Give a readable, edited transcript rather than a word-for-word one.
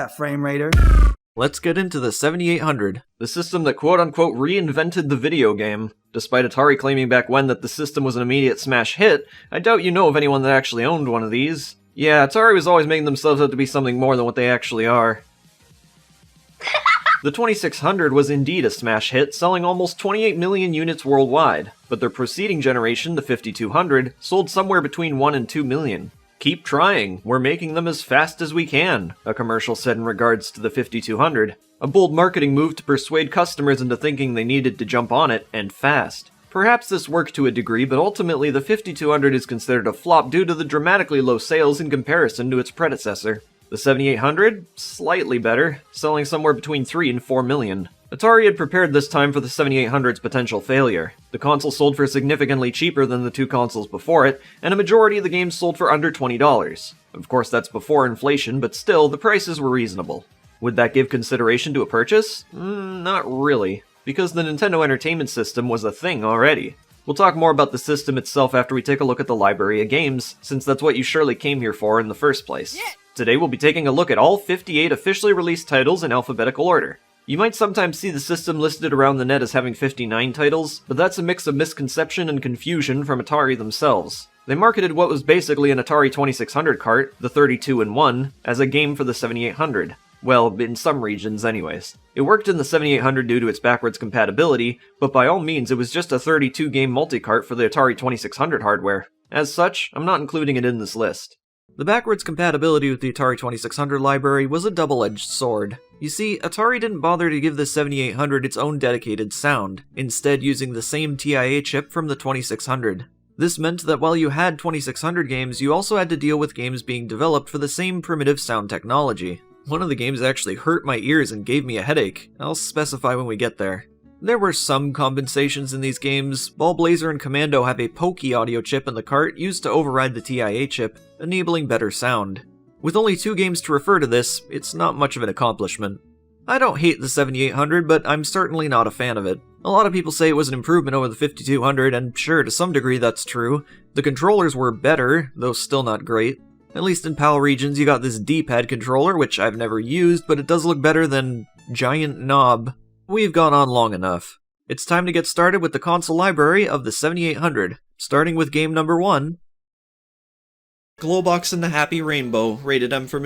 that, Frame Raider. Let's get into the 7800, the system that quote-unquote reinvented the video game. Despite Atari claiming back when that the system was an immediate smash hit, I doubt you know of anyone that actually owned one of these. Yeah, Atari was always making themselves out to be something more than what they actually are. The 2600 was indeed a smash hit, selling almost 28 million units worldwide, but their preceding generation, the 5200, sold somewhere between 1 and 2 million. "Keep trying, we're making them as fast as we can," a commercial said in regards to the 5200. A bold marketing move to persuade customers into thinking they needed to jump on it, and fast. Perhaps this worked to a degree, but ultimately the 5200 is considered a flop due to the dramatically low sales in comparison to its predecessor. The 7800? Slightly better, selling somewhere between 3 and 4 million. Atari had prepared this time for the 7800's potential failure. The console sold for significantly cheaper than the two consoles before it, and a majority of the games sold for under $20. Of course, that's before inflation, but still, the prices were reasonable. Would that give consideration to a purchase? Not really, because the Nintendo Entertainment System was a thing already. We'll talk more about the system itself after we take a look at the library of games, since that's what you surely came here for in the first place. Today we'll be taking a look at all 58 officially released titles in alphabetical order. You might sometimes see the system listed around the net as having 59 titles, but that's a mix of misconception and confusion from Atari themselves. They marketed what was basically an Atari 2600 cart, the 32-in-1, as a game for the 7800. Well, in some regions anyways. It worked in the 7800 due to its backwards compatibility, but by all means it was just a 32-game multi-cart for the Atari 2600 hardware. As such, I'm not including it in this list. The backwards compatibility with the Atari 2600 library was a double-edged sword. You see, Atari didn't bother to give the 7800 its own dedicated sound, instead using the same TIA chip from the 2600. This meant that while you had 2600 games, you also had to deal with games being developed for the same primitive sound technology. One of the games actually hurt my ears and gave me a headache. I'll specify when we get there. There were some compensations in these games. Ballblazer and Commando have a pokey audio chip in the cart used to override the TIA chip, enabling better sound. With only 2 games to refer to this, it's not much of an accomplishment. I don't hate the 7800, but I'm certainly not a fan of it. A lot of people say it was an improvement over the 5200, and sure, to some degree that's true. The controllers were better, though still not great. At least in PAL regions, you got this D-pad controller, which I've never used, but it does look better than Giant Knob. We've gone on long enough. It's time to get started with the console library of the 7800, starting with game number 1. Glowbox and the Happy Rainbow, rated M for mature.